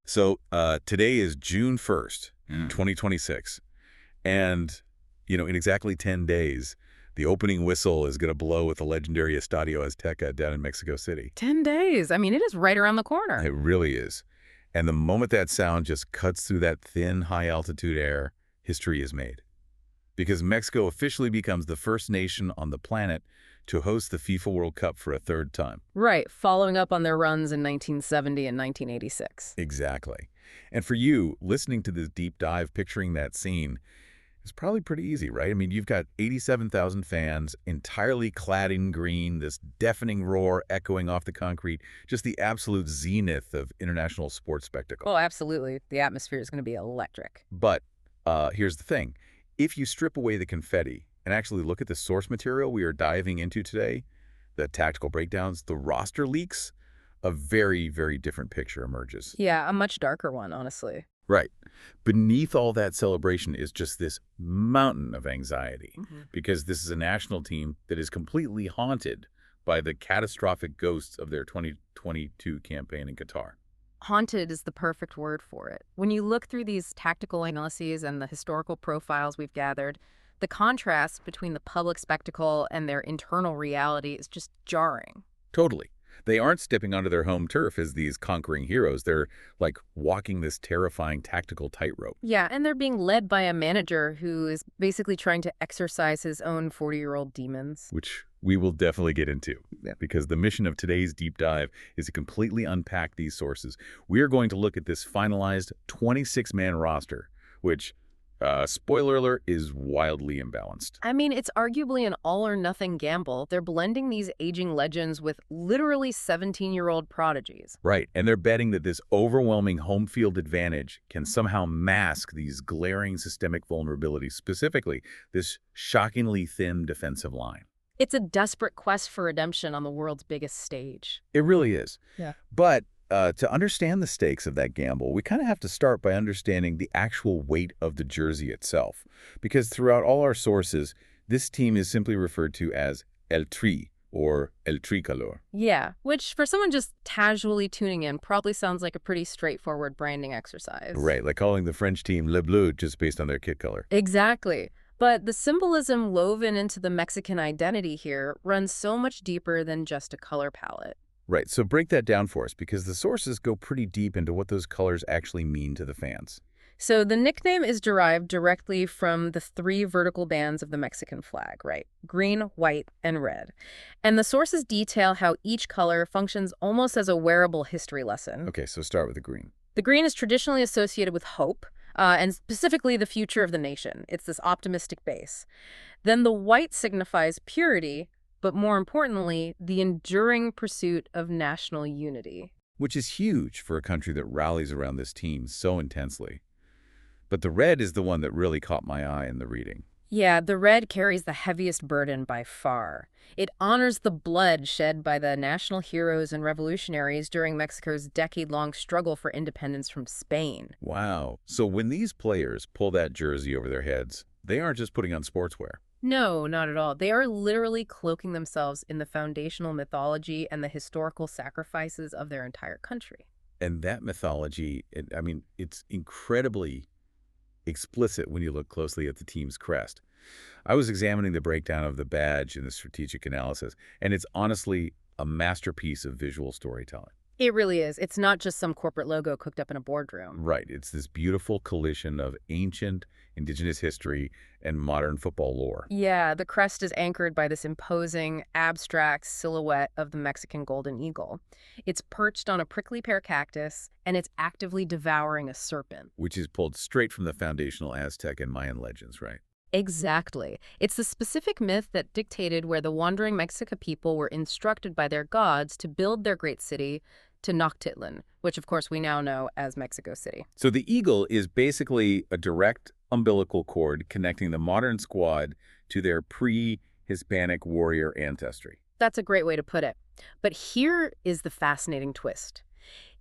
So today is June 1st, 2026. And, in exactly 10 days, the opening whistle is going to blow at the legendary Estadio Azteca down in Mexico City. 10 days. I mean, it is right around the corner. It really is. And the moment that sound just cuts through that thin, high-altitude air, history is made. Because Mexico officially becomes the first nation on the planet to host the FIFA World Cup for a third time. Right, following up on their runs in 1970 and 1986. Exactly. And for you, listening to this deep dive, picturing that scene, is probably pretty easy, right? I mean, you've got 87,000 fans, entirely clad in green, this deafening roar echoing off the concrete, just the absolute zenith of international sports spectacle. Oh, absolutely. The atmosphere is going to be electric. But here's the thing. If you strip away the confetti and actually look at the source material we are diving into today, the tactical breakdowns, the roster leaks, a very, very different picture emerges. Yeah, a much darker one, honestly. Right. Beneath all that celebration is just this mountain of anxiety, because this is a national team that is completely haunted by the catastrophic ghosts of their 2022 campaign in Qatar. Haunted is the perfect word for it. When you look through these tactical analyses and the historical profiles we've gathered, the contrast between the public spectacle and their internal reality is just jarring. Totally. They aren't stepping onto their home turf as these conquering heroes. They're like walking this terrifying tactical tightrope. Yeah, and they're being led by a manager who is basically trying to exorcise his own 40-year-old demons. Which we will definitely get into, because the mission of today's deep dive is to completely unpack these sources. We are going to look at this finalized 26-man roster, which, spoiler alert, is wildly imbalanced. I mean, it's arguably an all-or-nothing gamble. They're blending these aging legends with literally 17-year-old prodigies. Right, and they're betting that this overwhelming home field advantage can somehow mask these glaring systemic vulnerabilities, specifically this shockingly thin defensive line. It's a desperate quest for redemption on the world's biggest stage. It really is. Yeah. But to understand the stakes of that gamble, we kind of have to start by understanding the actual weight of the jersey itself. Because throughout all our sources, this team is simply referred to as El Tri, or El Tricolor. Yeah, which for someone just casually tuning in probably sounds like a pretty straightforward branding exercise. Right, like calling the French team Le Bleu just based on their kit color. Exactly. But the symbolism woven into the Mexican identity here runs so much deeper than just a color palette. Right, so break that down for us, because the sources go pretty deep into what those colors actually mean to the fans. So the nickname is derived directly from the 3 vertical bands of the Mexican flag, right? Green, white, and red. And the sources detail how each color functions almost as a wearable history lesson. Okay, so start with the green. The green is traditionally associated with hope, and specifically the future of the nation. It's this optimistic base. Then the white signifies purity, but more importantly, the enduring pursuit of national unity. Which is huge for a country that rallies around this team so intensely. But the red is the one that really caught my eye in the reading. Yeah, the red carries the heaviest burden by far. It honors the blood shed by the national heroes and revolutionaries during Mexico's decade-long struggle for independence from Spain. Wow. So when these players pull that jersey over their heads, they aren't just putting on sportswear. No, not at all. They are literally cloaking themselves in the foundational mythology and the historical sacrifices of their entire country. And that mythology, it's incredibly explicit when you look closely at the team's crest. I was examining the breakdown of the badge in the strategic analysis, and it's honestly a masterpiece of visual storytelling. It really is. It's not just some corporate logo cooked up in a boardroom. Right. It's this beautiful collision of ancient indigenous history and modern football lore. Yeah, the crest is anchored by this imposing, abstract silhouette of the Mexican golden eagle. It's perched on a prickly pear cactus, and it's actively devouring a serpent. Which is pulled straight from the foundational Aztec and Mayan legends, right? Exactly. It's the specific myth that dictated where the wandering Mexica people were instructed by their gods to build their great city, Tenochtitlan, which of course we now know as Mexico City. So the eagle is basically a direct umbilical cord connecting the modern squad to their pre-Hispanic warrior ancestry. That's a great way to put it. But here is the fascinating twist.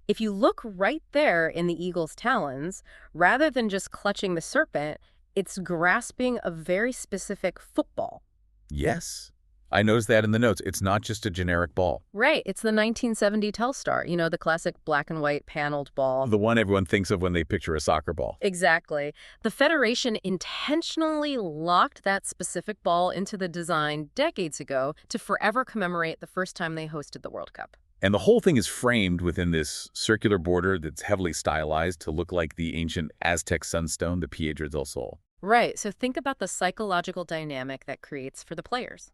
If you look right there in the eagle's talons, rather than just clutching the serpent, it's grasping a very specific football. Yes. I noticed that in the notes. It's not just a generic ball. Right, it's the 1970 Telstar, the classic black and white paneled ball. The one everyone thinks of when they picture a soccer ball. Exactly. The Federation intentionally locked that specific ball into the design decades ago to forever commemorate the first time they hosted the World Cup. And the whole thing is framed within this circular border that's heavily stylized to look like the ancient Aztec sunstone, the Piedra del Sol. Right, so think about the psychological dynamic that creates for the players.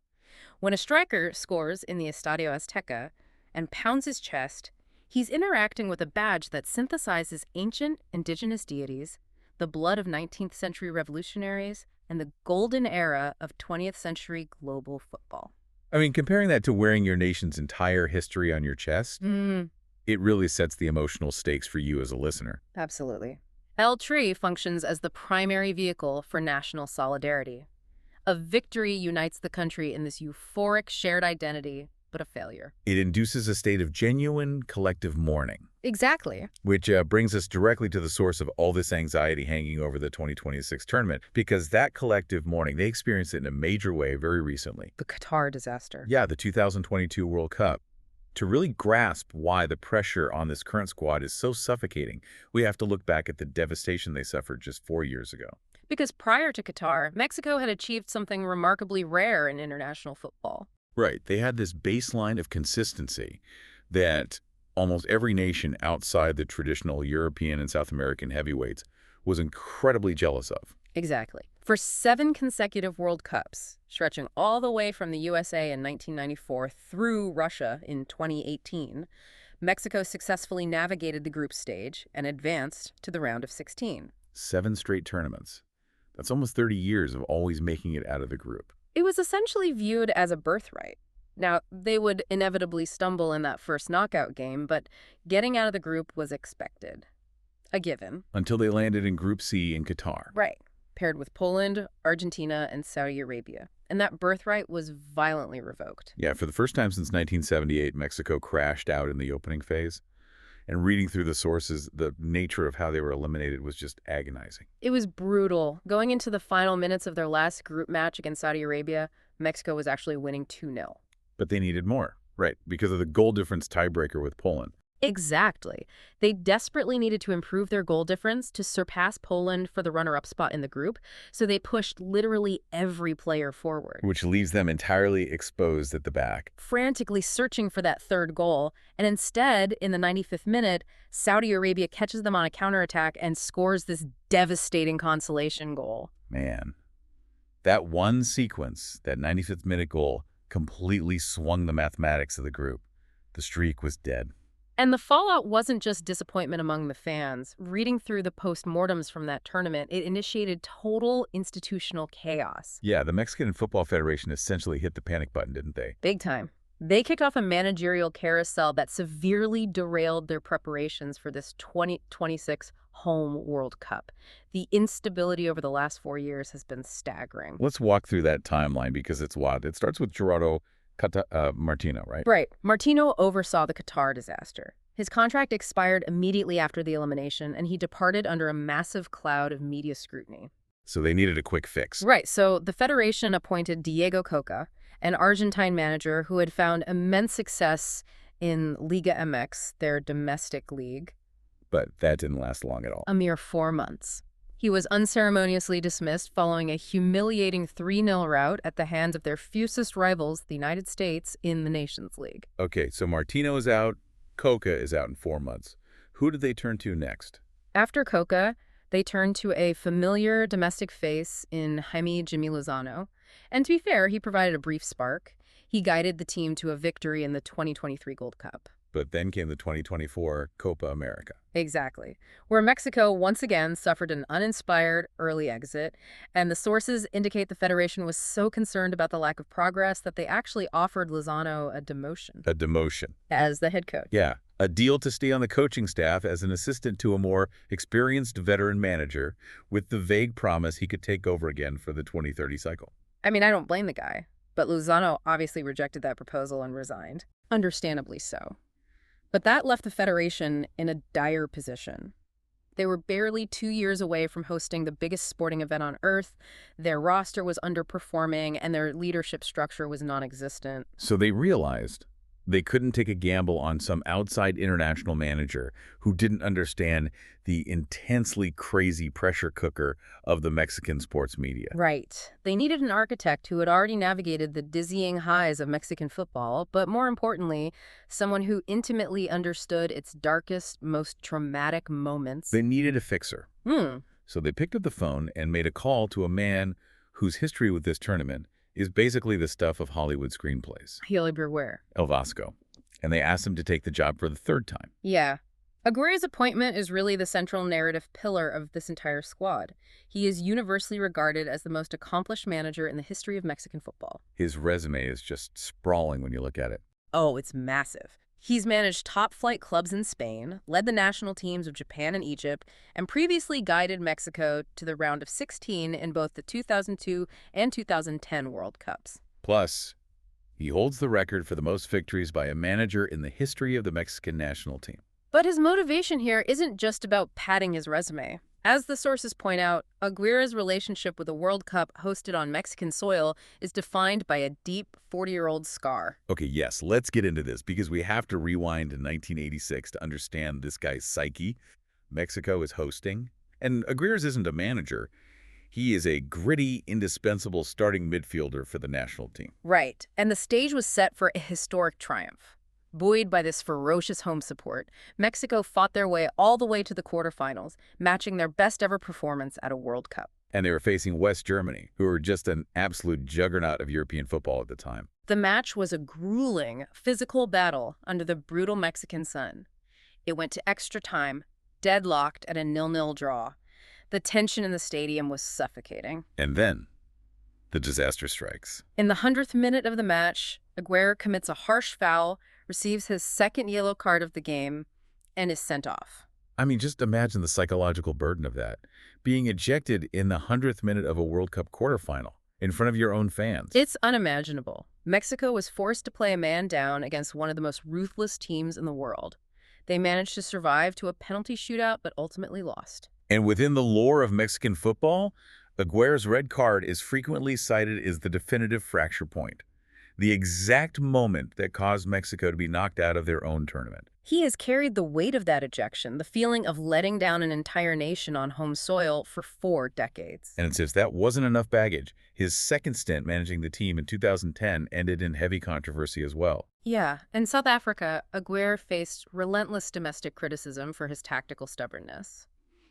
When a striker scores in the Estadio Azteca and pounds his chest, he's interacting with a badge that synthesizes ancient indigenous deities, the blood of 19th century revolutionaries, and the golden era of 20th century global football. I mean, comparing that to wearing your nation's entire history on your chest, it really sets the emotional stakes for you as a listener. Absolutely. El Tri functions as the primary vehicle for national solidarity. A victory unites the country in this euphoric shared identity, but a failure. It induces a state of genuine collective mourning. Exactly. Which brings us directly to the source of all this anxiety hanging over the 2026 tournament, because that collective mourning, they experienced it in a major way very recently. The Qatar disaster. Yeah, the 2022 World Cup. To really grasp why the pressure on this current squad is so suffocating, we have to look back at the devastation they suffered just 4 years ago. Because prior to Qatar, Mexico had achieved something remarkably rare in international football. Right. They had this baseline of consistency that almost every nation outside the traditional European and South American heavyweights was incredibly jealous of. Exactly. For 7 consecutive World Cups, stretching all the way from the USA in 1994 through Russia in 2018, Mexico successfully navigated the group stage and advanced to the round of 16. 7 straight tournaments. That's almost 30 years of always making it out of the group. It was essentially viewed as a birthright. Now, they would inevitably stumble in that first knockout game, but getting out of the group was expected. A given. Until they landed in Group C in Qatar. Right. Paired with Poland, Argentina, and Saudi Arabia. And that birthright was violently revoked. Yeah, for the first time since 1978, Mexico crashed out in the opening phase. And reading through the sources, the nature of how they were eliminated was just agonizing. It was brutal. Going into the final minutes of their last group match against Saudi Arabia, Mexico was actually winning 2-0. But they needed more, right, because of the goal difference tiebreaker with Poland. Exactly. They desperately needed to improve their goal difference to surpass Poland for the runner-up spot in the group, so they pushed literally every player forward. Which leaves them entirely exposed at the back. Frantically searching for that third goal, and instead, in the 95th minute, Saudi Arabia catches them on a counterattack and scores this devastating consolation goal. Man, that one sequence, that 95th minute goal, completely swung the mathematics of the group. The streak was dead. And the fallout wasn't just disappointment among the fans. Reading through the postmortems from that tournament, it initiated total institutional chaos. Yeah, the Mexican Football Federation essentially hit the panic button, didn't they? Big time. They kicked off a managerial carousel that severely derailed their preparations for this 2026 home World Cup. The instability over the last 4 years has been staggering. Let's walk through that timeline because it's wild. It starts with Gerardo Martino, right? Right. Martino oversaw the Qatar disaster. His contract expired immediately after the elimination, and he departed under a massive cloud of media scrutiny. So they needed a quick fix. Right. So the Federation appointed Diego Coca, an Argentine manager who had found immense success in Liga MX, their domestic league. But that didn't last long at all. A mere 4 months. He was unceremoniously dismissed following a humiliating 3-0 rout at the hands of their fiercest rivals, the United States, in the Nations League. Okay, so Martino is out, Coca is out in 4 months. Who did they turn to next? After Coca, they turned to a familiar domestic face in Jaime Jimmy Lozano. And to be fair, he provided a brief spark. He guided the team to a victory in the 2023 Gold Cup. But then came the 2024 Copa America. Exactly, where Mexico once again suffered an uninspired early exit, and the sources indicate the Federation was so concerned about the lack of progress that they actually offered Lozano a demotion. A demotion. As the head coach. Yeah, a deal to stay on the coaching staff as an assistant to a more experienced veteran manager with the vague promise he could take over again for the 2030 cycle. I mean, I don't blame the guy, but Lozano obviously rejected that proposal and resigned. Understandably so. But that left the Federation in a dire position. They were barely 2 years away from hosting the biggest sporting event on Earth. Their roster was underperforming, and their leadership structure was non-existent. So they realized they couldn't take a gamble on some outside international manager who didn't understand the intensely crazy pressure cooker of the Mexican sports media. Right. They needed an architect who had already navigated the dizzying highs of Mexican football, but more importantly, someone who intimately understood its darkest, most traumatic moments. They needed a fixer. Hmm. So they picked up the phone and made a call to a man whose history with this tournament is basically the stuff of Hollywood screenplays, Healy beware. El Vasco. And they asked him to take the job for the third time. Yeah. Aguirre's appointment is really the central narrative pillar of this entire squad. He is universally regarded as the most accomplished manager in the history of Mexican football. His resume is just sprawling when you look at it. Oh, it's massive. He's managed top-flight clubs in Spain, led the national teams of Japan and Egypt, and previously guided Mexico to the round of 16 in both the 2002 and 2010 World Cups. Plus, he holds the record for the most victories by a manager in the history of the Mexican national team. But his motivation here isn't just about padding his resume. As the sources point out, Aguirre's relationship with a World Cup hosted on Mexican soil is defined by a deep 40-year-old scar. Okay, yes, let's get into this because we have to rewind to 1986 to understand this guy's psyche. Mexico is hosting, and Aguirre's isn't a manager. He is a gritty, indispensable starting midfielder for the national team. Right, and the stage was set for a historic triumph. Buoyed by this ferocious home support, Mexico fought their way all the way to the quarterfinals, matching their best-ever performance at a World Cup. And they were facing West Germany, who were just an absolute juggernaut of European football at the time. The match was a grueling, physical battle under the brutal Mexican sun. It went to extra time, deadlocked at a 0-0 draw. The tension in the stadium was suffocating. And then, the disaster strikes. In the 100th minute of the match, Aguirre commits a harsh foul, receives his second yellow card of the game, and is sent off. I mean, just imagine the psychological burden of that. Being ejected in the 100th minute of a World Cup quarterfinal in front of your own fans. It's unimaginable. Mexico was forced to play a man down against one of the most ruthless teams in the world. They managed to survive to a penalty shootout, but ultimately lost. And within the lore of Mexican football, Aguirre's red card is frequently cited as the definitive fracture point, the exact moment that caused Mexico to be knocked out of their own tournament. He has carried the weight of that ejection, the feeling of letting down an entire nation on home soil, for 4 decades. And it's as if that wasn't enough baggage. His second stint managing the team in 2010 ended in heavy controversy as well. Yeah, in South Africa, Aguirre faced relentless domestic criticism for his tactical stubbornness.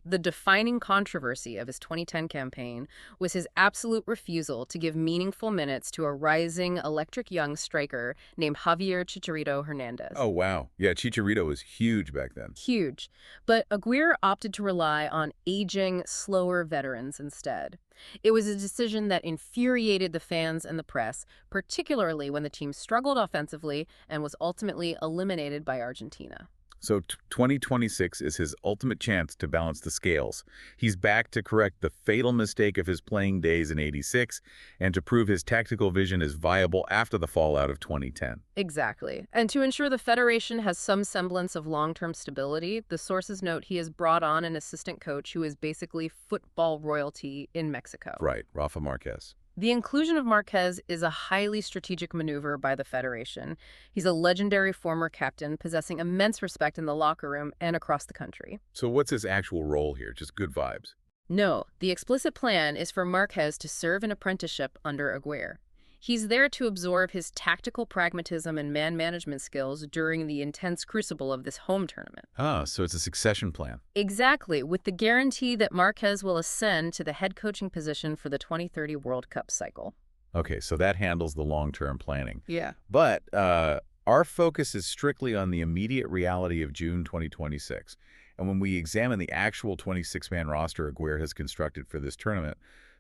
The defining controversy of his 2010 campaign was his absolute refusal to give meaningful minutes to a rising, electric young striker named Javier Chicharito Hernandez. Oh, wow. Yeah, Chicharito was huge back then. Huge. But Aguirre opted to rely on aging, slower veterans instead. It was a decision that infuriated the fans and the press, particularly when the team struggled offensively and was ultimately eliminated by Argentina. So 2026 is his ultimate chance to balance the scales. He's back to correct the fatal mistake of his playing days in '86 and to prove his tactical vision is viable after the fallout of 2010. Exactly. And to ensure the Federation has some semblance of long-term stability, the sources note he has brought on an assistant coach who is basically football royalty in Mexico. Right, Rafa Marquez. The inclusion of Marquez is a highly strategic maneuver by the Federation. He's a legendary former captain, possessing immense respect in the locker room and across the country. So what's his actual role here? Just good vibes? No, the explicit plan is for Marquez to serve an apprenticeship under Aguirre. He's there to absorb his tactical pragmatism and man management skills during the intense crucible of this home tournament. Ah, so it's a succession plan. Exactly, with the guarantee that Marquez will ascend to the head coaching position for the 2030 World Cup cycle. Okay, so that handles the long-term planning. Yeah. But our focus is strictly on the immediate reality of June 2026. And when we examine the actual 26-man roster Aguirre has constructed for this tournament,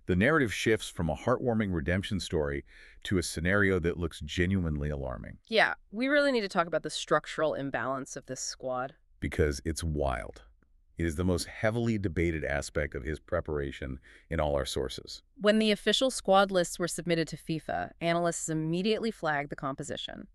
the narrative shifts from a heartwarming redemption story to a scenario that looks genuinely alarming. Yeah, we really need to talk about the structural imbalance of this squad. Because it's wild. It is the most heavily debated aspect of his preparation in all our sources. When the official squad lists were submitted to FIFA, analysts immediately flagged the composition.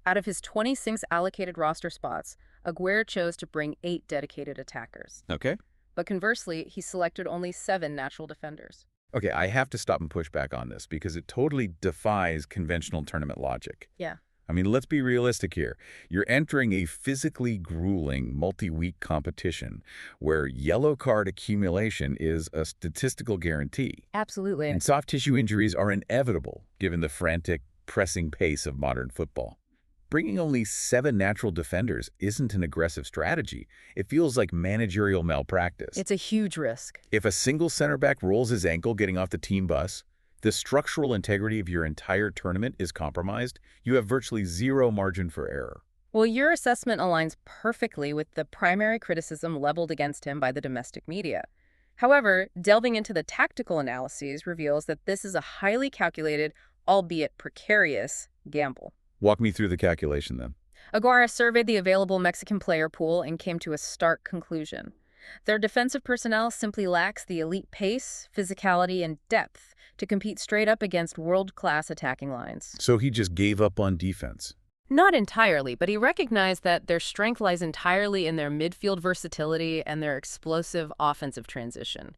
Out of his 26 allocated roster spots, Aguirre chose to bring 8 dedicated attackers. Okay. But conversely, he selected only 7 natural defenders. Okay, I have to stop and push back on this because it totally defies conventional tournament logic. Yeah. I mean, let's be realistic here. You're entering a physically grueling multi-week competition where yellow card accumulation is a statistical guarantee. Absolutely. And soft tissue injuries are inevitable given the frantic, pressing pace of modern football. Bringing only 7 natural defenders isn't an aggressive strategy. It feels like managerial malpractice. It's a huge risk. If a single center back rolls his ankle getting off the team bus, the structural integrity of your entire tournament is compromised. You have virtually zero margin for error. Well, your assessment aligns perfectly with the primary criticism leveled against him by the domestic media. However, delving into the tactical analyses reveals that this is a highly calculated, albeit precarious, gamble. Walk me through the calculation then. Aguirre surveyed the available Mexican player pool and came to a stark conclusion. Their defensive personnel simply lacks the elite pace, physicality, and depth to compete straight up against world-class attacking lines. So he just gave up on defense. Not entirely, but he recognized that their strength lies entirely in their midfield versatility and their explosive offensive transition.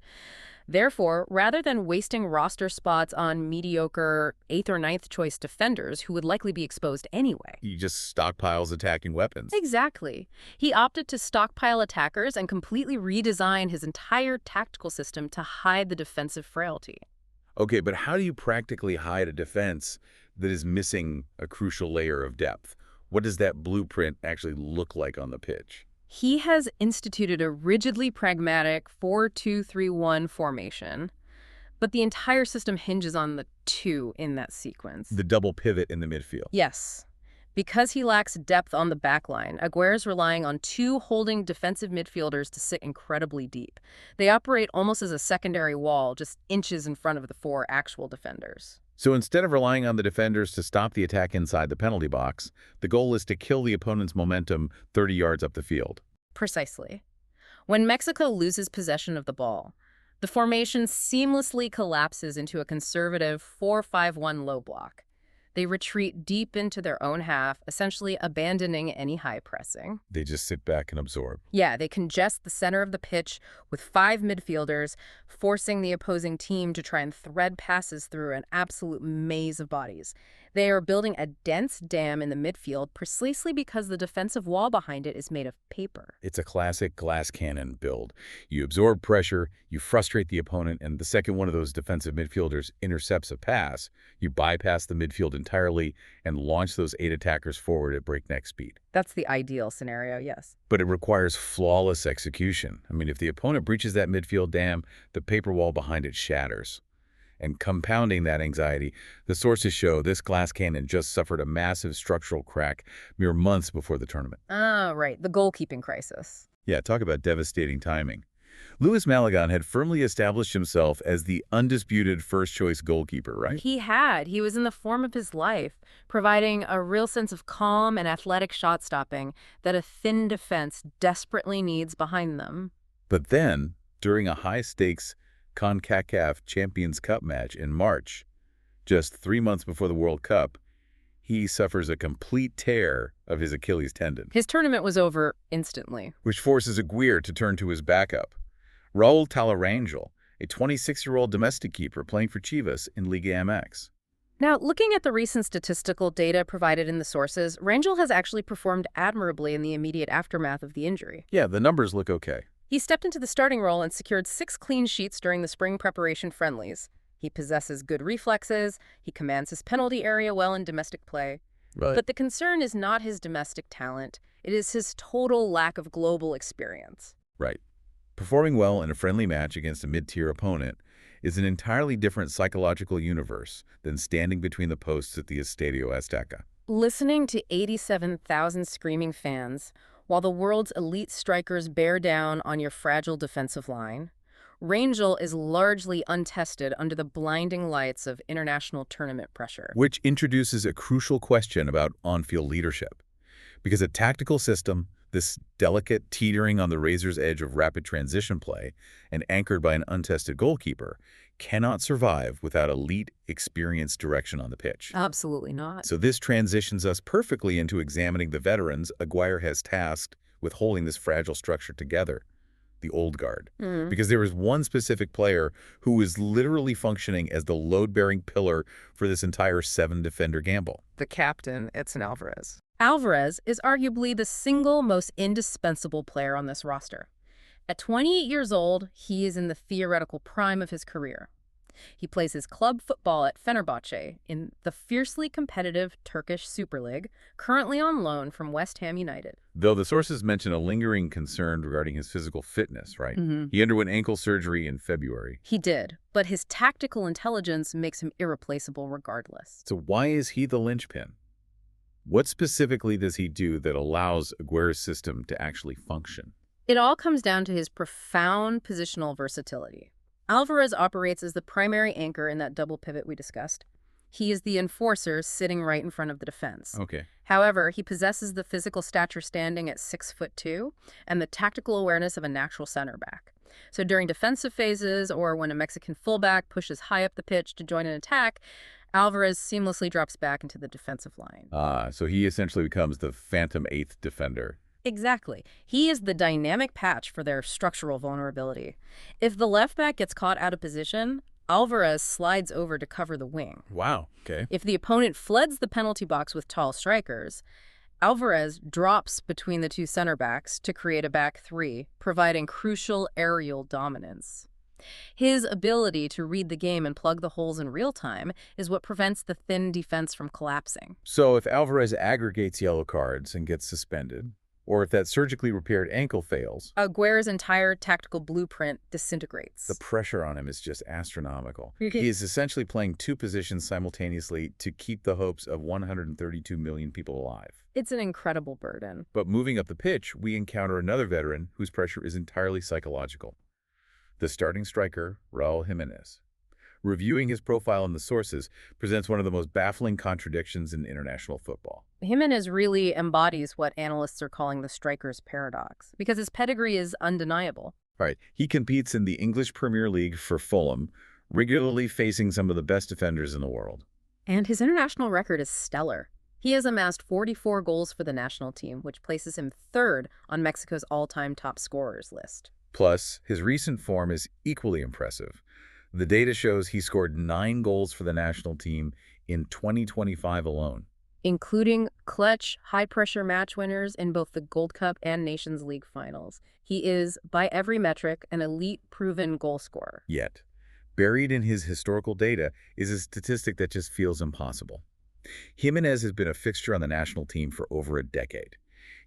Therefore, rather than wasting roster spots on mediocre 8th or ninth choice defenders who would likely be exposed anyway. He just stockpiles attacking weapons. Exactly. He opted to stockpile attackers and completely redesign his entire tactical system to hide the defensive frailty. Okay, but how do you practically hide a defense that is missing a crucial layer of depth? What does that blueprint actually look like on the pitch? He has instituted a rigidly pragmatic 4-2-3-1 formation, but the entire system hinges on the 2 in that sequence. The double pivot in the midfield. Yes. Because he lacks depth on the backline, Aguirre's relying on 2 holding defensive midfielders to sit incredibly deep. They operate almost as a secondary wall, just inches in front of the 4 actual defenders. So instead of relying on the defenders to stop the attack inside the penalty box, the goal is to kill the opponent's momentum 30 yards up the field. Precisely. When Mexico loses possession of the ball, the formation seamlessly collapses into a conservative 4-5-1 low block. They retreat deep into their own half, essentially abandoning any high pressing. They just sit back and absorb. Yeah, they congest the center of the pitch with 5 midfielders, forcing the opposing team to try and thread passes through an absolute maze of bodies. They are building a dense dam in the midfield precisely because the defensive wall behind it is made of paper. It's a classic glass cannon build. You absorb pressure, you frustrate the opponent, and the second one of those defensive midfielders intercepts a pass, you bypass the midfield entirely and launch those 8 attackers forward at breakneck speed. That's the ideal scenario, yes. But it requires flawless execution. I mean, if the opponent breaches that midfield dam, the paper wall behind it shatters. And compounding that anxiety, the sources show this glass cannon just suffered a massive structural crack mere months before the tournament. Ah, right, the goalkeeping crisis. Yeah, talk about devastating timing. Luis Malagon had firmly established himself as the undisputed first-choice goalkeeper, right? He had. He was in the form of his life, providing a real sense of calm and athletic shot-stopping that a thin defense desperately needs behind them. But then, during a high-stakes CONCACAF Champions Cup match in March, just 3 months before the World Cup, he suffers a complete tear of his Achilles tendon. His tournament was over instantly. Which forces Aguirre to turn to his backup, Raul Talarangel, a 26-year-old domestic keeper playing for Chivas in Liga MX. Now, looking at the recent statistical data provided in the sources, Rangel has actually performed admirably in the immediate aftermath of the injury. Yeah, the numbers look okay. He stepped into the starting role and secured 6 clean sheets during the spring preparation friendlies. He possesses good reflexes, he commands his penalty area well in domestic play. Right. But the concern is not his domestic talent, it is his total lack of global experience. Right. Performing well in a friendly match against a mid-tier opponent is an entirely different psychological universe than standing between the posts at the Estadio Azteca. Listening to 87,000 screaming fans while the world's elite strikers bear down on your fragile defensive line, Rangel is largely untested under the blinding lights of international tournament pressure. Which introduces a crucial question about on-field leadership. Because a tactical system, this delicate teetering on the razor's edge of rapid transition play and anchored by an untested goalkeeper, cannot survive without elite, experienced direction on the pitch. Absolutely not. So this transitions us perfectly into examining the veterans Aguirre has tasked with holding this fragile structure together, the old guard, Hmm. because there was one specific player who was literally functioning as the load-bearing pillar for this entire seven-defender gamble. The captain, Edson Alvarez. Alvarez is arguably the single most indispensable player on this roster. At 28 years old, he is in the theoretical prime of his career. He plays his club football at Fenerbahce in the fiercely competitive Turkish Super League, currently on loan from West Ham United. Though the sources mention a lingering concern regarding his physical fitness, right? He underwent ankle surgery in February. He did, but his tactical intelligence makes him irreplaceable regardless. So why is he the linchpin? What specifically does he do that allows Aguirre's system to actually function? It all comes down to his profound positional versatility. Alvarez operates as the primary anchor in that double pivot we discussed. He is the enforcer sitting right in front of the defense. Okay. However, he possesses the physical stature standing at 6'2" and the tactical awareness of a natural center back. So during defensive phases or when a Mexican fullback pushes high up the pitch to join an attack, Alvarez seamlessly drops back into the defensive line. So he essentially becomes the phantom eighth defender. Exactly. He is the dynamic patch for their structural vulnerability. If the left back gets caught out of position, Alvarez slides over to cover the wing. Wow. Okay. If the opponent floods the penalty box with tall strikers, Alvarez drops between the two center backs to create a back three, providing crucial aerial dominance. His ability to read the game and plug the holes in real time is what prevents the thin defense from collapsing. So if Alvarez aggregates yellow cards and gets suspended, or if that surgically repaired ankle fails, Aguirre's entire tactical blueprint disintegrates. the pressure on him is just astronomical. He is essentially playing two positions simultaneously to keep the hopes of 132 million people alive. It's an incredible burden. But moving up the pitch, we encounter another veteran whose pressure is entirely psychological. The starting striker, Raul Jimenez. Reviewing his profile in the sources presents one of the most baffling contradictions in international football. Jimenez really embodies what analysts are calling the striker's paradox, because his pedigree is undeniable. All right, he competes in the English Premier League for Fulham, regularly facing some of the best defenders in the world. And his international record is stellar. He has amassed 44 goals for the national team, which places him third on Mexico's all-time top scorers list. Plus, his recent form is equally impressive. The data shows he scored 9 goals for the national team in 2025 alone, including clutch, high-pressure match winners in both the Gold Cup and Nations League finals. He is, by every metric, an elite proven goal scorer. Yet, buried in his historical data is a statistic that just feels impossible. Jimenez has been a fixture on the national team for over a decade.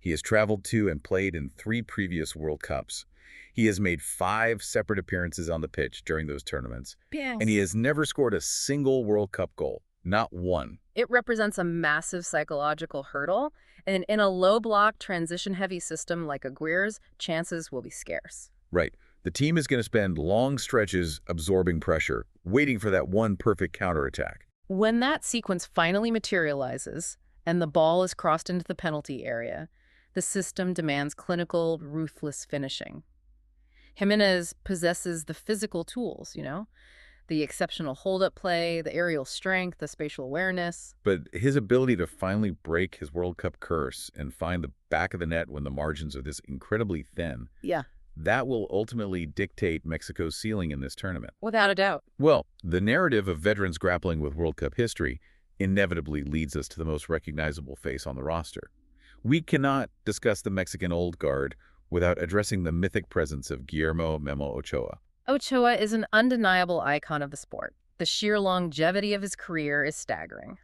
He has traveled to and played in 3 previous World Cups. He has made 5 separate appearances on the pitch during those tournaments, and he has never scored a single World Cup goal, not one. It represents a massive psychological hurdle, and in a low-block, transition-heavy system like Aguirre's, chances will be scarce. Right. The team is going to spend long stretches absorbing pressure, waiting for that one perfect counterattack. When that sequence finally materializes and the ball is crossed into the penalty area, the system demands clinical, ruthless finishing. Jimenez possesses the physical tools, the exceptional hold-up play, the aerial strength, the spatial awareness. But his ability to finally break his World Cup curse and find the back of the net when the margins are this incredibly thin, that will ultimately dictate Mexico's ceiling in this tournament. Without a doubt. Well, the narrative of veterans grappling with World Cup history inevitably leads us to the most recognizable face on the roster. We cannot discuss the Mexican old guard without addressing the mythic presence of Guillermo Memo Ochoa. Ochoa is an undeniable icon of the sport. The sheer longevity of his career is staggering.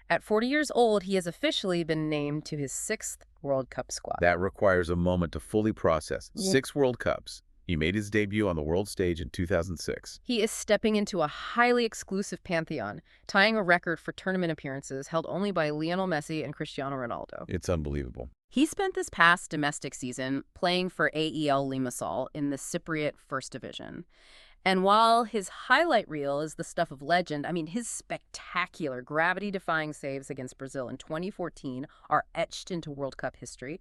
At 40 years old, he has officially been named to his 6th World Cup squad. That requires a moment to fully process. 6 World Cups. He made his debut on the world stage in 2006. He is stepping into a highly exclusive pantheon, tying a record for tournament appearances held only by Lionel Messi and Cristiano Ronaldo. It's unbelievable. He spent this past domestic season playing for AEL Limassol in the Cypriot First Division. And while his highlight reel is the stuff of legend, his spectacular gravity-defying saves against Brazil in 2014 are etched into World Cup history.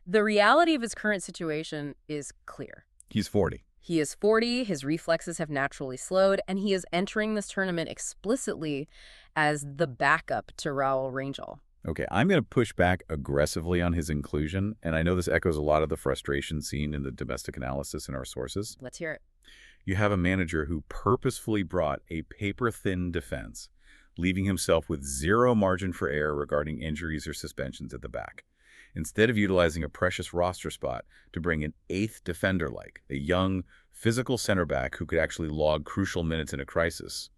The reality of his current situation is clear. He's 40. He is 40, his reflexes have naturally slowed, and he is entering this tournament explicitly as the backup to Raul Rangel. Okay, I'm going to push back aggressively on his inclusion, and I know this echoes a lot of the frustration seen in the domestic analysis in our sources. Let's hear it. You have a manager who purposefully brought a paper-thin defense, leaving himself with zero margin for error regarding injuries or suspensions at the back. Instead of utilizing a precious roster spot to bring an eighth defender like a young, physical center back who could actually log crucial minutes in a crisis,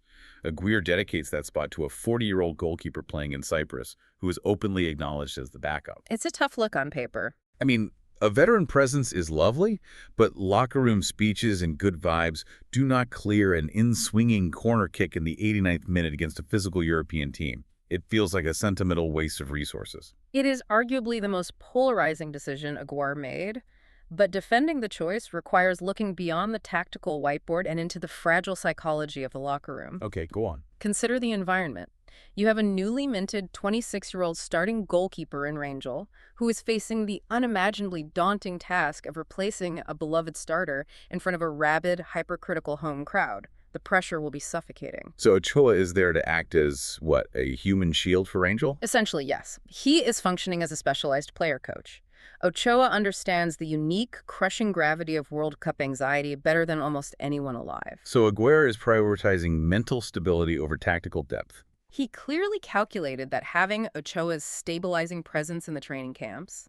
Aguirre dedicates that spot to a 40-year-old goalkeeper playing in Cyprus who is openly acknowledged as the backup. It's a tough look on paper. I mean, a veteran presence is lovely, but locker room speeches and good vibes do not clear an in-swinging corner kick in the 89th minute against a physical European team. It feels like a sentimental waste of resources. It is arguably the most polarizing decision Aguirre made, but defending the choice requires looking beyond the tactical whiteboard and into the fragile psychology of the locker room. Okay, go on. Consider the environment. You have a newly minted 26-year-old starting goalkeeper in Rangel who is facing the unimaginably daunting task of replacing a beloved starter in front of a rabid, hypercritical home crowd. The pressure will be suffocating. So Ochoa is there to act as, what, a human shield for Angel? Essentially, yes. He is functioning as a specialized player coach. Ochoa understands the unique, crushing gravity of World Cup anxiety better than almost anyone alive. So Aguirre is prioritizing mental stability over tactical depth. He clearly calculated that having Ochoa's stabilizing presence in the training camps,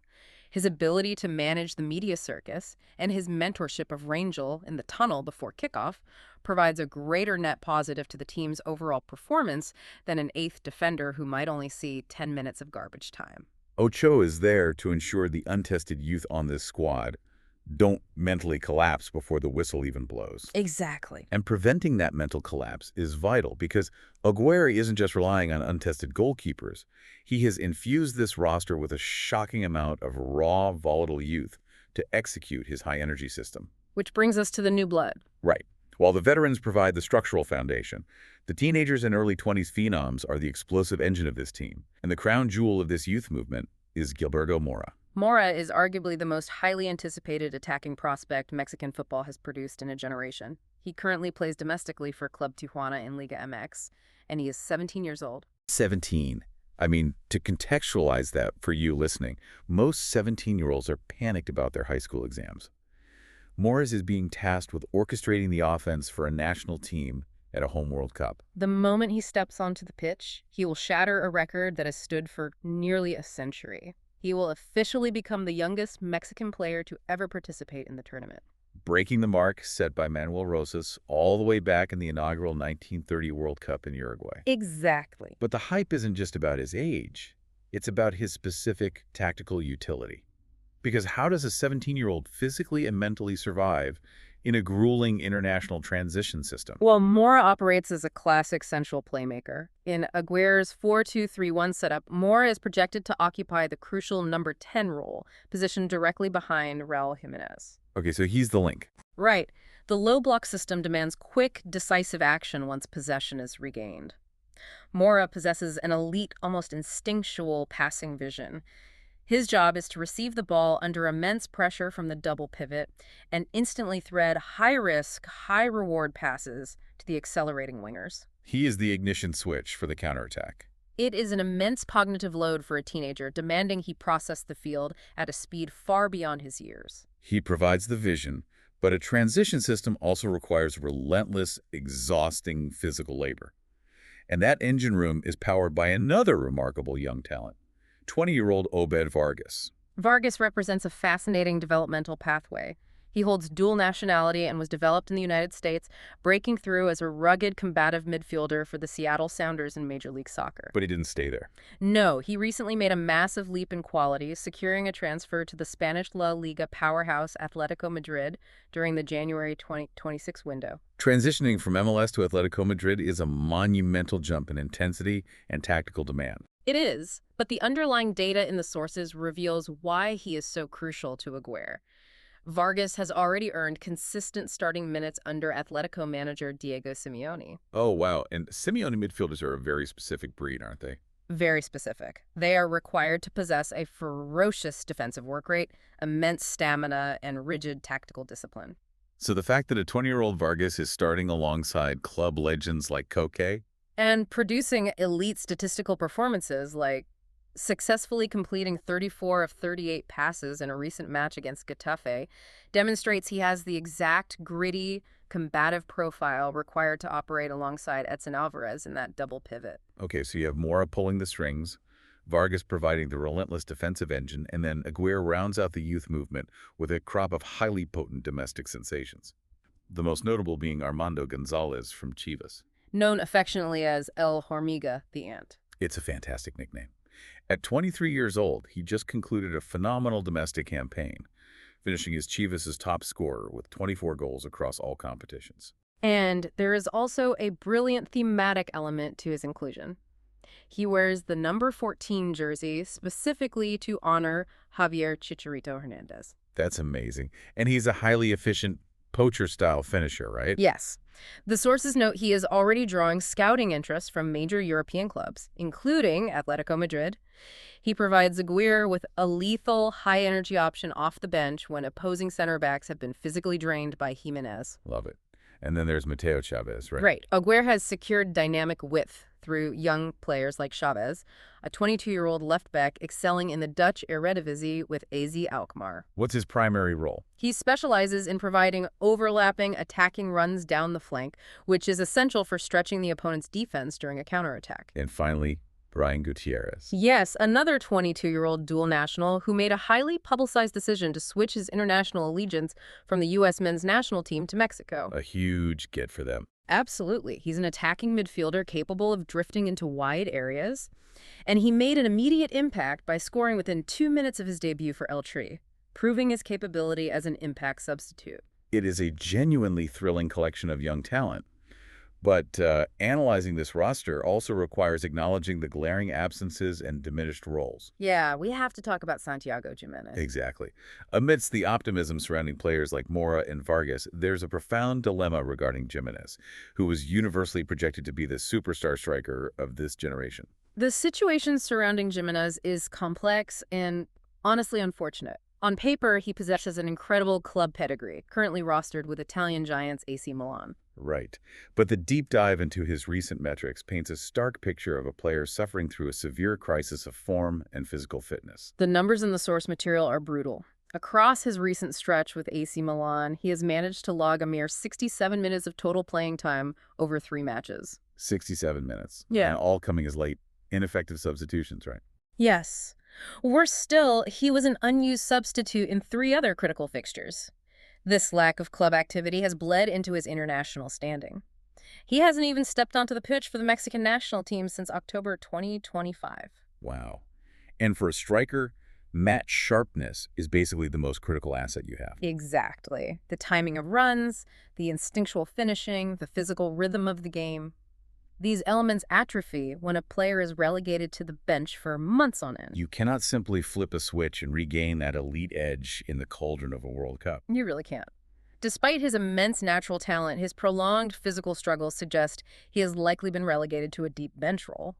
his ability to manage the media circus, and his mentorship of Rangel in the tunnel before kickoff provides a greater net positive to the team's overall performance than an eighth defender who might only see 10 minutes of garbage time. Ochoa is there to ensure the untested youth on this squad don't mentally collapse before the whistle even blows. Exactly. And preventing that mental collapse is vital because Aguirre isn't just relying on untested goalkeepers. He has infused this roster with a shocking amount of raw, volatile youth to execute his high-energy system. Which brings us to the new blood. Right. While the veterans provide the structural foundation, the teenagers and early 20s phenoms are the explosive engine of this team. And the crown jewel of this youth movement is Gilberto Mora. Mora is arguably the most highly anticipated attacking prospect Mexican football has produced in a generation. He currently plays domestically for Club Tijuana in Liga MX, and he is 17 years old. 17. I mean, to contextualize that for you listening, most 17-year-olds are panicked about their high school exams. Morris is being tasked with orchestrating the offense for a national team at a home World Cup. The moment he steps onto the pitch, he will shatter a record that has stood for nearly a century. He will officially become the youngest Mexican player to ever participate in the tournament, breaking the mark set by Manuel Rosas all the way back in the inaugural 1930 World Cup in Uruguay. Exactly. But the hype isn't just about his age. It's about his specific tactical utility. Because how does a 17-year-old physically and mentally survive in a grueling international transition system? Well, Mora operates as a classic central playmaker. In Aguirre's 4-2-3-1 setup, Mora is projected to occupy the crucial number 10 role, positioned directly behind Raul Jimenez. Okay, so he's the link. Right. The low block system demands quick, decisive action once possession is regained. Mora possesses an elite, almost instinctual passing vision. His job is to receive the ball under immense pressure from the double pivot and instantly thread high-risk, high-reward passes to the accelerating wingers. He is the ignition switch for the counterattack. It is an immense cognitive load for a teenager, demanding he process the field at a speed far beyond his years. He provides the vision, but a transition system also requires relentless, exhausting physical labor. And that engine room is powered by another remarkable young talent, 20-year-old Obed Vargas. Vargas represents a fascinating developmental pathway. He holds dual nationality and was developed in the United States, breaking through as a rugged, combative midfielder for the Seattle Sounders in Major League Soccer. But he didn't stay there. No, he recently made a massive leap in quality, securing a transfer to the Spanish La Liga powerhouse Atletico Madrid during the January 2026 window. Transitioning from MLS to Atletico Madrid is a monumental jump in intensity and tactical demand. It is, but the underlying data in the sources reveals why he is so crucial to Aguirre. Vargas has already earned consistent starting minutes under Atletico manager Diego Simeone. Oh, wow. And Simeone midfielders are a very specific breed, aren't they? Very specific. They are required to possess a ferocious defensive work rate, immense stamina, and rigid tactical discipline. So the fact that a 20-year-old Vargas is starting alongside club legends like Koke, and producing elite statistical performances like successfully completing 34 of 38 passes in a recent match against Getafe, demonstrates he has the exact gritty, combative profile required to operate alongside Edson Alvarez in that double pivot. Okay, so you have Mora pulling the strings, Vargas providing the relentless defensive engine, and then Aguirre rounds out the youth movement with a crop of highly potent domestic sensations. The most notable being Armando Gonzalez from Chivas. Known affectionately as El Hormiga, the ant. It's a fantastic nickname. At 23 years old, he just concluded a phenomenal domestic campaign, finishing as Chivas' top scorer with 24 goals across all competitions. And there is also a brilliant thematic element to his inclusion. He wears the number 14 jersey specifically to honor Javier Chicharito Hernandez. That's amazing. And he's a highly efficient poacher-style finisher, right? Yes. The sources note he is already drawing scouting interest from major European clubs, including Atletico Madrid. He provides Aguirre with a lethal, high-energy option off the bench when opposing center backs have been physically drained by Jimenez. Love it. And then there's Mateo Chavez, right? Right. Aguirre has secured dynamic width through young players like Chavez, a 22-year-old left back excelling in the Dutch Eredivisie with AZ Alkmaar. What's his primary role? He specializes in providing overlapping, attacking runs down the flank, which is essential for stretching the opponent's defense during a counterattack. And finally, Brian Gutierrez. Yes, another 22-year-old dual national who made a highly publicized decision to switch his international allegiance from the U.S. men's national team to Mexico. A huge get for them. Absolutely. He's an attacking midfielder capable of drifting into wide areas, and he made an immediate impact by scoring within 2 minutes of his debut for El Tri, proving his capability as an impact substitute. It is a genuinely thrilling collection of young talent. But analyzing this roster also requires acknowledging the glaring absences and diminished roles. Yeah, we have to talk about Santiago Jimenez. Exactly. Amidst the optimism surrounding players like Mora and Vargas, there's a profound dilemma regarding Jimenez, who was universally projected to be the superstar striker of this generation. The situation surrounding Jimenez is complex and honestly unfortunate. On paper, he possesses an incredible club pedigree, currently rostered with Italian giants AC Milan. Right. But the deep dive into his recent metrics paints a stark picture of a player suffering through a severe crisis of form and physical fitness. The numbers in the source material are brutal. Across his recent stretch with AC Milan, he has managed to log a mere 67 minutes of total playing time over 3 matches. 67 minutes. Yeah. And all coming as late, ineffective substitutions, right? Yes. Worse still, he was an unused substitute in 3 other critical fixtures. This lack of club activity has bled into his international standing. He hasn't even stepped onto the pitch for the Mexican national team since October 2025. Wow. And for a striker, match sharpness is basically the most critical asset you have. Exactly. The timing of runs, the instinctual finishing, the physical rhythm of the game. These elements atrophy when a player is relegated to the bench for months on end. You cannot simply flip a switch and regain that elite edge in the cauldron of a World Cup. You really can't. Despite his immense natural talent, his prolonged physical struggles suggest he has likely been relegated to a deep bench role.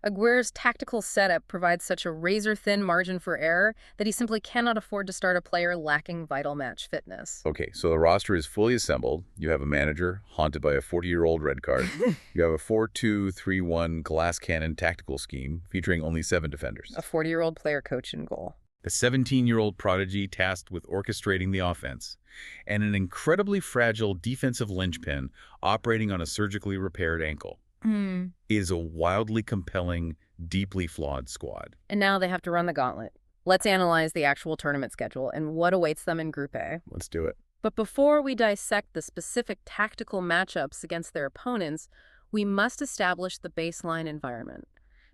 Aguirre's tactical setup provides such a razor-thin margin for error that he simply cannot afford to start a player lacking vital match fitness. Okay, so the roster is fully assembled. You have a manager haunted by a 40-year-old red card. You have a 4-2-3-1 glass cannon tactical scheme featuring only 7 defenders. A 40-year-old player coach in goal. A 17-year-old prodigy tasked with orchestrating the offense, and an incredibly fragile defensive linchpin operating on a surgically repaired ankle. Is a wildly compelling, deeply flawed squad. And now they have to run the gauntlet. Let's analyze the actual tournament schedule and what awaits them in Group A. Let's do it. But before we dissect the specific tactical matchups against their opponents, we must establish the baseline environment.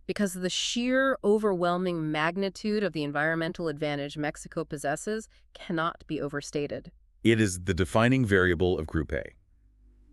Because the sheer, overwhelming magnitude of the environmental advantage Mexico possesses cannot be overstated. It is the defining variable of Group A.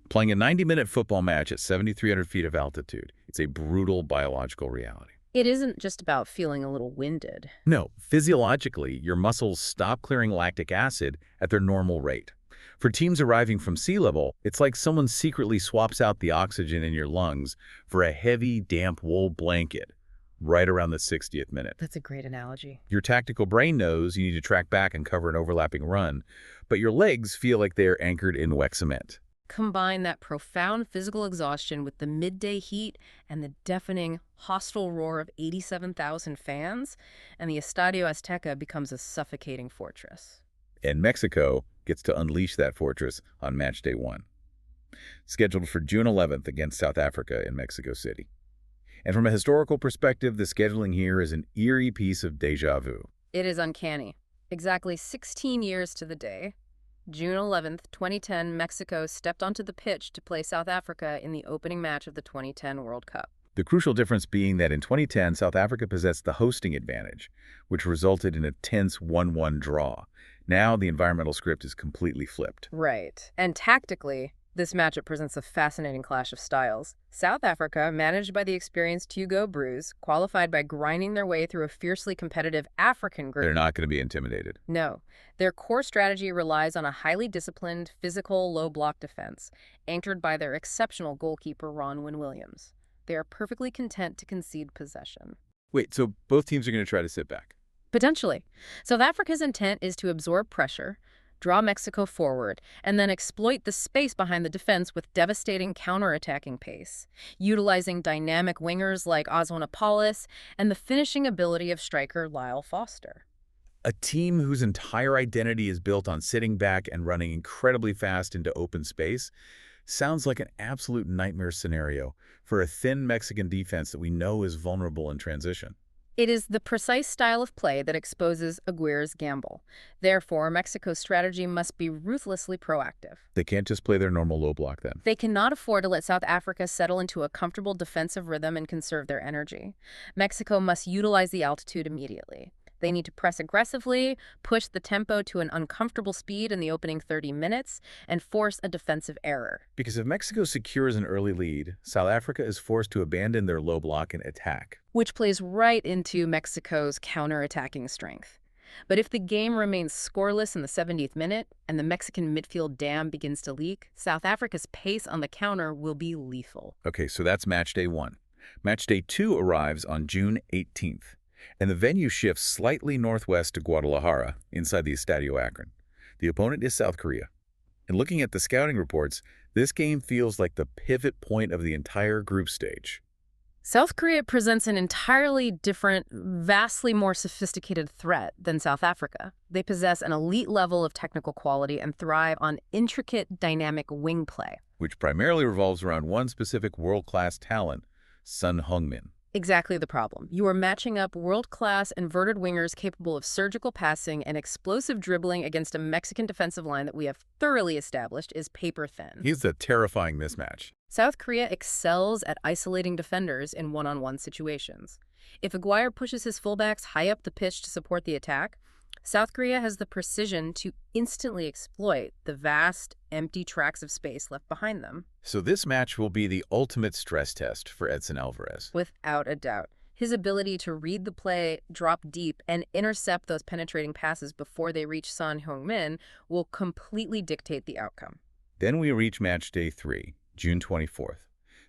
Playing a 90-minute football match at 7,300 feet of altitude, it's a brutal biological reality. It isn't just about feeling a little winded. No, physiologically, your muscles stop clearing lactic acid at their normal rate. For teams arriving from sea level, it's like someone secretly swaps out the oxygen in your lungs for a heavy, damp wool blanket right around the 60th minute. That's a great analogy. Your tactical brain knows you need to track back and cover an overlapping run, but your legs feel like they're anchored in wet cement. Combine that profound physical exhaustion with the midday heat and the deafening, hostile roar of 87,000 fans, and the Estadio Azteca becomes a suffocating fortress. And Mexico gets to unleash that fortress on match day 1, scheduled for June 11th against South Africa in Mexico City. And from a historical perspective, the scheduling here is an eerie piece of déjà vu. It is uncanny. Exactly 16 years to the day, June 11th, 2010, Mexico stepped onto the pitch to play South Africa in the opening match of the 2010 World Cup. The crucial difference being that in 2010, South Africa possessed the hosting advantage, which resulted in a tense 1-1 draw. Now the environmental script is completely flipped. Right. And tactically, this matchup presents a fascinating clash of styles. South Africa, managed by the experienced Hugo Broos, qualified by grinding their way through a fiercely competitive African group. They're not going to be intimidated. No. Their core strategy relies on a highly disciplined, physical, low-block defense, anchored by their exceptional goalkeeper Ron Wynne-Williams. They are perfectly content to concede possession. Wait, so both teams are going to try to sit back? Potentially. South Africa's intent is to absorb pressure, draw Mexico forward, and then exploit the space behind the defense with devastating counterattacking pace, utilizing dynamic wingers like Ozwanapalis and the finishing ability of striker Lyle Foster. A team whose entire identity is built on sitting back and running incredibly fast into open space sounds like an absolute nightmare scenario for a thin Mexican defense that we know is vulnerable in transition. It is the precise style of play that exposes Aguirre's gamble. Therefore, Mexico's strategy must be ruthlessly proactive. They can't just play their normal low block then. They cannot afford to let South Africa settle into a comfortable defensive rhythm and conserve their energy. Mexico must utilize the altitude immediately. They need to press aggressively, push the tempo to an uncomfortable speed in the opening 30 minutes, and force a defensive error. Because if Mexico secures an early lead, South Africa is forced to abandon their low block and attack. Which plays right into Mexico's counterattacking strength. But if the game remains scoreless in the 70th minute and the Mexican midfield dam begins to leak, South Africa's pace on the counter will be lethal. Okay, so that's match day 1. Match day 2 arrives on June 18th. And the venue shifts slightly northwest to Guadalajara, inside the Estadio Akron. The opponent is South Korea. And looking at the scouting reports, this game feels like the pivot point of the entire group stage. South Korea presents an entirely different, vastly more sophisticated threat than South Africa. They possess an elite level of technical quality and thrive on intricate, dynamic wing play. Which primarily revolves around one specific world-class talent, Son Heung-min. Exactly the problem. You are matching up world-class inverted wingers capable of surgical passing and explosive dribbling against a Mexican defensive line that we have thoroughly established is paper-thin. He's a terrifying mismatch. South Korea excels at isolating defenders in one-on-one situations. If Aguirre pushes his fullbacks high up the pitch to support the attack, South Korea has the precision to instantly exploit the vast, empty tracts of space left behind them. So this match will be the ultimate stress test for Edson Alvarez. Without a doubt. His ability to read the play, drop deep, and intercept those penetrating passes before they reach Son Heung-min will completely dictate the outcome. Then we reach match day 3, June 24th.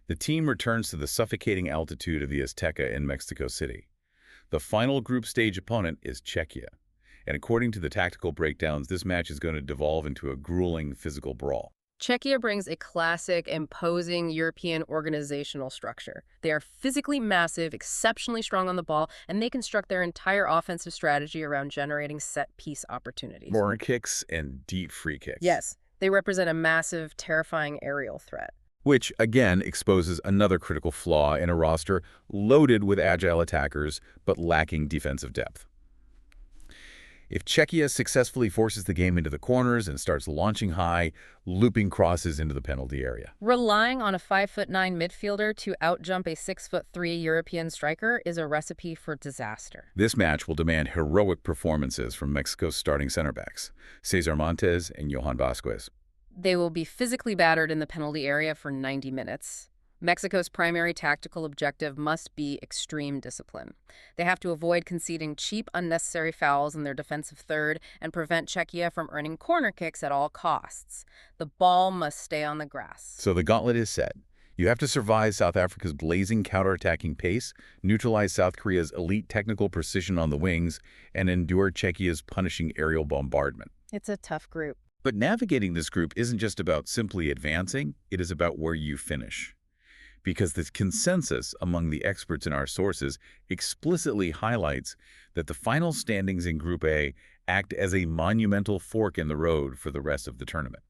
The team returns to the suffocating altitude of the Azteca in Mexico City. The final group stage opponent is Czechia. And according to the tactical breakdowns, this match is going to devolve into a grueling physical brawl. Czechia brings a classic, imposing European organizational structure. They are physically massive, exceptionally strong on the ball, and they construct their entire offensive strategy around generating set-piece opportunities. Corner kicks and deep free kicks. Yes, they represent a massive, terrifying aerial threat. Which, again, exposes another critical flaw in a roster loaded with agile attackers but lacking defensive depth. If Czechia successfully forces the game into the corners and starts launching high, looping crosses into the penalty area. Relying on a 5'9" midfielder to outjump a 6'3" European striker is a recipe for disaster. This match will demand heroic performances from Mexico's starting center backs, Cesar Montes and Johan Vasquez. They will be physically battered in the penalty area for 90 minutes. Mexico's primary tactical objective must be extreme discipline. They have to avoid conceding cheap, unnecessary fouls in their defensive third and prevent Czechia from earning corner kicks at all costs. The ball must stay on the grass. So the gauntlet is set. You have to survive South Africa's blazing counterattacking pace, neutralize South Korea's elite technical precision on the wings, and endure Czechia's punishing aerial bombardment. It's a tough group. But navigating this group isn't just about simply advancing, it is about where you finish. Because the consensus among the experts in our sources explicitly highlights that the final standings in Group A act as a monumental fork in the road for the rest of the tournament.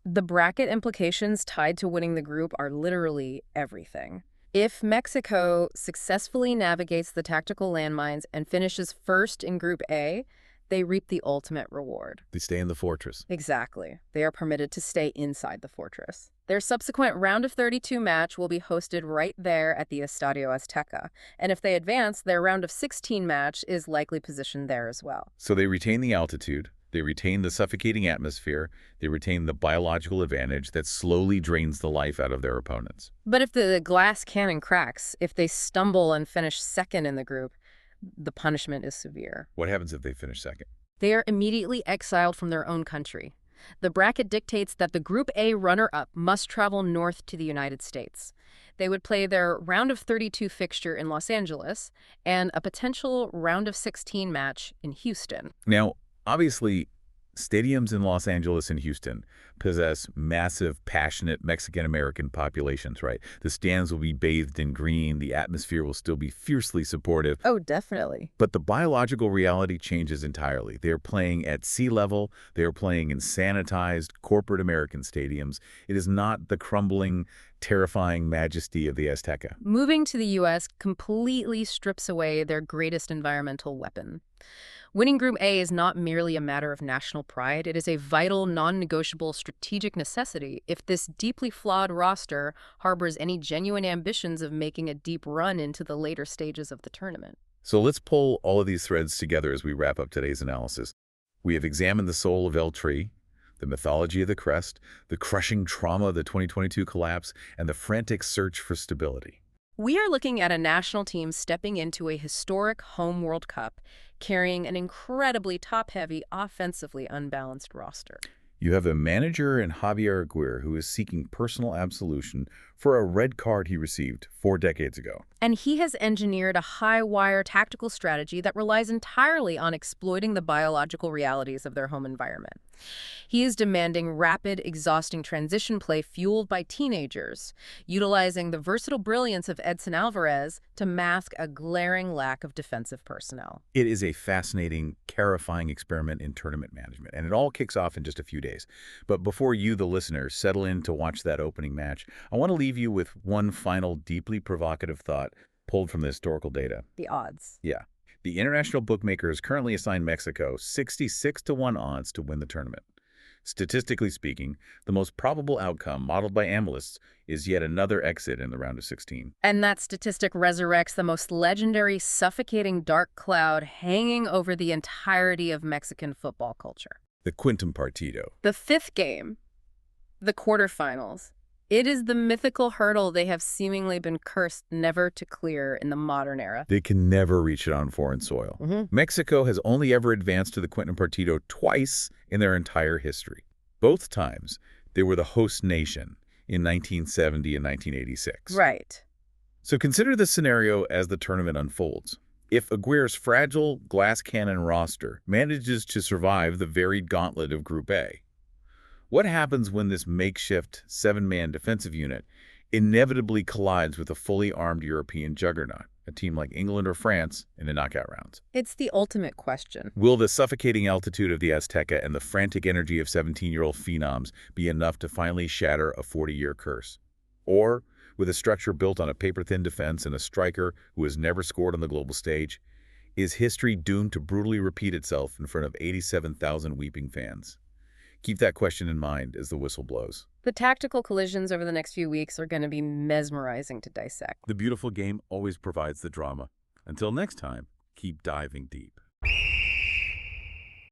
The bracket implications tied to winning the group are literally everything. If Mexico successfully navigates the tactical landmines and finishes first in Group A, they reap the ultimate reward. They stay in the fortress. Exactly. They are permitted to stay inside the fortress. Their subsequent round of 32 match will be hosted right there at the Estadio Azteca, and if they advance, their round of 16 match is likely positioned there as well. So they retain the altitude, they retain the suffocating atmosphere, they retain the biological advantage that slowly drains the life out of their opponents. But if the glass cannon cracks, if they stumble and finish second in the group, the punishment is severe. What happens if they finish second? They are immediately exiled from their own country. The bracket dictates that the Group A runner-up must travel north to the United States. They would play their round of 32 fixture in Los Angeles and a potential round of 16 match in Houston. Now, obviously, stadiums in Los Angeles and Houston possess massive, passionate Mexican-American populations, right? The stands will be bathed in green, the atmosphere will still be fiercely supportive. Oh, definitely. But the biological reality changes entirely. They are playing at sea level. They are playing in sanitized corporate American stadiums. It is not the crumbling, terrifying majesty of the Azteca. Moving to the U.S. completely strips away their greatest environmental weapon. Winning Group A is not merely a matter of national pride. It is a vital, non-negotiable strategic necessity if this deeply flawed roster harbors any genuine ambitions of making a deep run into the later stages of the tournament. So let's pull all of these threads together as we wrap up today's analysis. We have examined the soul of El Tri, the mythology of the crest, the crushing trauma of the 2022 collapse, and the frantic search for stability. We are looking at a national team stepping into a historic home World Cup, carrying an incredibly top-heavy, offensively unbalanced roster. You have a manager in Javier Aguirre who is seeking personal absolution for a red card he received 4 decades ago. And he has engineered a high-wire tactical strategy that relies entirely on exploiting the biological realities of their home environment. He is demanding rapid, exhausting transition play fueled by teenagers, utilizing the versatile brilliance of Edson Alvarez to mask a glaring lack of defensive personnel. It is a fascinating, terrifying experiment in tournament management, and it all kicks off in just a few days. But before you, the listener, settle in to watch that opening match, I want to leave you with one final deeply provocative thought pulled from the historical data. The odds. Yeah. The international bookmakers currently assign Mexico 66-1 odds to win the tournament. Statistically speaking, the most probable outcome modeled by analysts is yet another exit in the round of 16. And that statistic resurrects the most legendary, suffocating dark cloud hanging over the entirety of Mexican football culture. The Quintum Partido. The fifth game, the quarterfinals. It is the mythical hurdle they have seemingly been cursed never to clear in the modern era. They can never reach it on foreign soil. Mexico has only ever advanced to the Quintum Partido twice in their entire history. Both times, they were the host nation in 1970 and 1986. Right. So consider this scenario as the tournament unfolds. If Aguirre's fragile glass cannon roster manages to survive the varied gauntlet of Group A, what happens when this makeshift 7-man defensive unit inevitably collides with a fully armed European juggernaut, a team like England or France, in the knockout rounds? It's the ultimate question. Will the suffocating altitude of the Azteca and the frantic energy of 17-year-old phenoms be enough to finally shatter a 40-year curse? Or, with a structure built on a paper-thin defense and a striker who has never scored on the global stage, is history doomed to brutally repeat itself in front of 87,000 weeping fans? Keep that question in mind as the whistle blows. The tactical collisions over the next few weeks are going to be mesmerizing to dissect. The beautiful game always provides the drama. Until next time, keep diving deep.